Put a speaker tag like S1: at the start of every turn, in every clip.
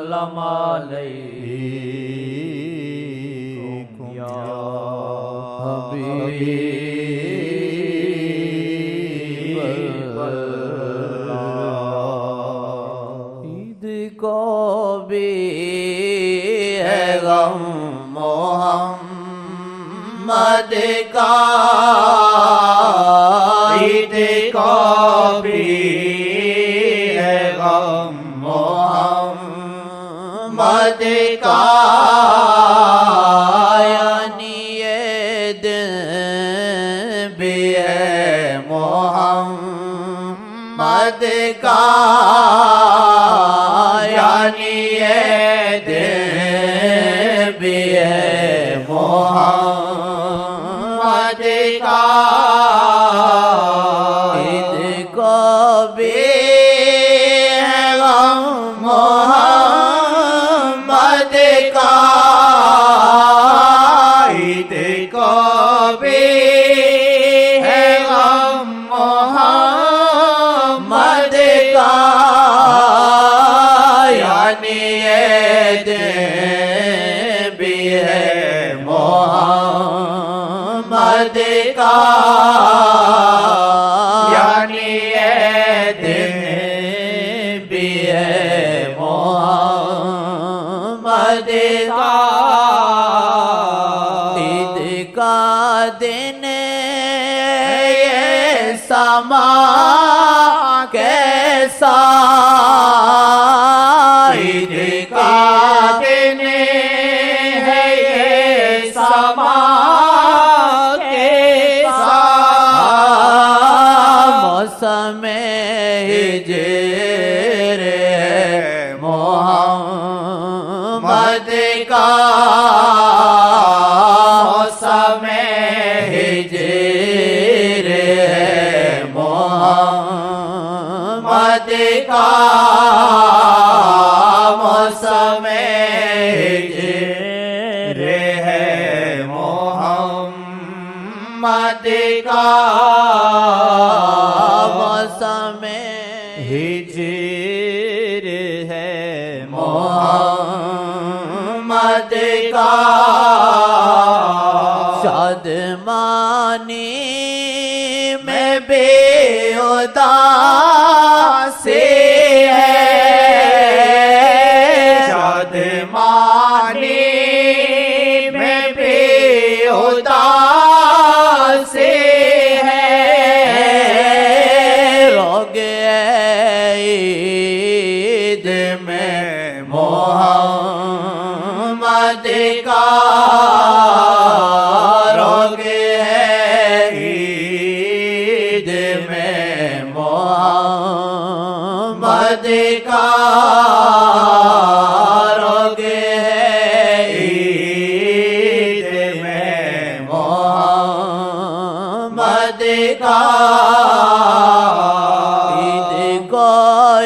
S1: सल्लम अलैकुम या हबीब अल्लाह। ईद को भी है गम मोहम्मद का, ईद को भी है गम मोहम्मद का, यानी ये दिन भी है मोहम्मद का, यानी ये दिन भी है मोहम्मद का। ईद को भी है गम मोहम्मद का, ईद को भी है गम मोहम्मद का, यानी ये दिन भी है मोहम्मद का, यानी ये दिन भी है मोहम्मद का। ईद का दिन ये समा कैसा, ईद का दिन है ये समा कैसा, मौसम हिजर है मोहम्मद का, मौसम हिजर है मोहम्मद का, मौसम हिजर है मोहम्मद का, मौसम हिजर है मोहम्मद का। शादमानी में बेउदासी है, शादमानी में बेउदासी है, रोग ईद में मोहम्मद का, रोग ईद में मोहम्मद का, रोग ईद में मोहम्मद का। ईद को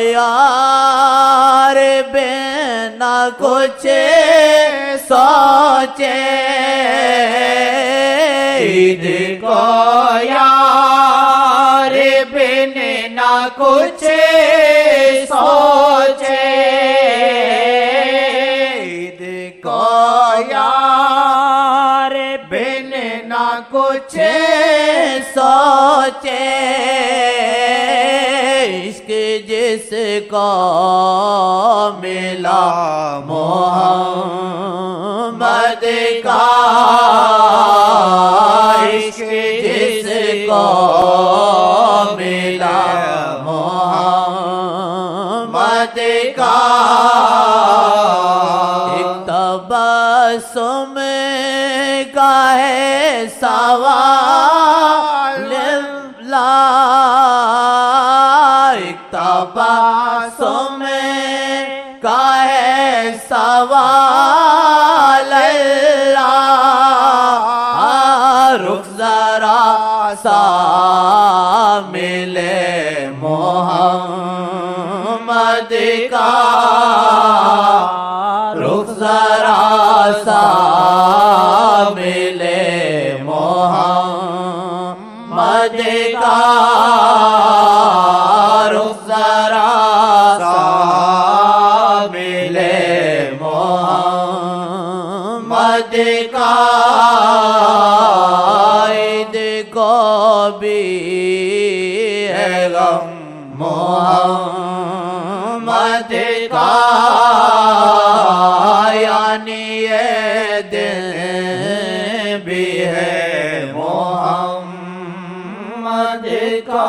S1: यार बिना कुछ सोचे, ईद को यार बिना कुछ सोचे, ईद को यार बिना कुछ सोचे, इश्क जिसको मिला मोहम्मद का, इश्क जिसको मिला मोहम्मद का, एक तबस्सुम का है सवाल ला, एक तबस्सुम का है सवाल रुख जरा सा मिले मोहम्मद का, रुख जरा सा मिले मोहम्मद का, रुख जरा सा मिले को भी है गम मोहम्मद का, यानी ये दिल भी है मोहम्मद का।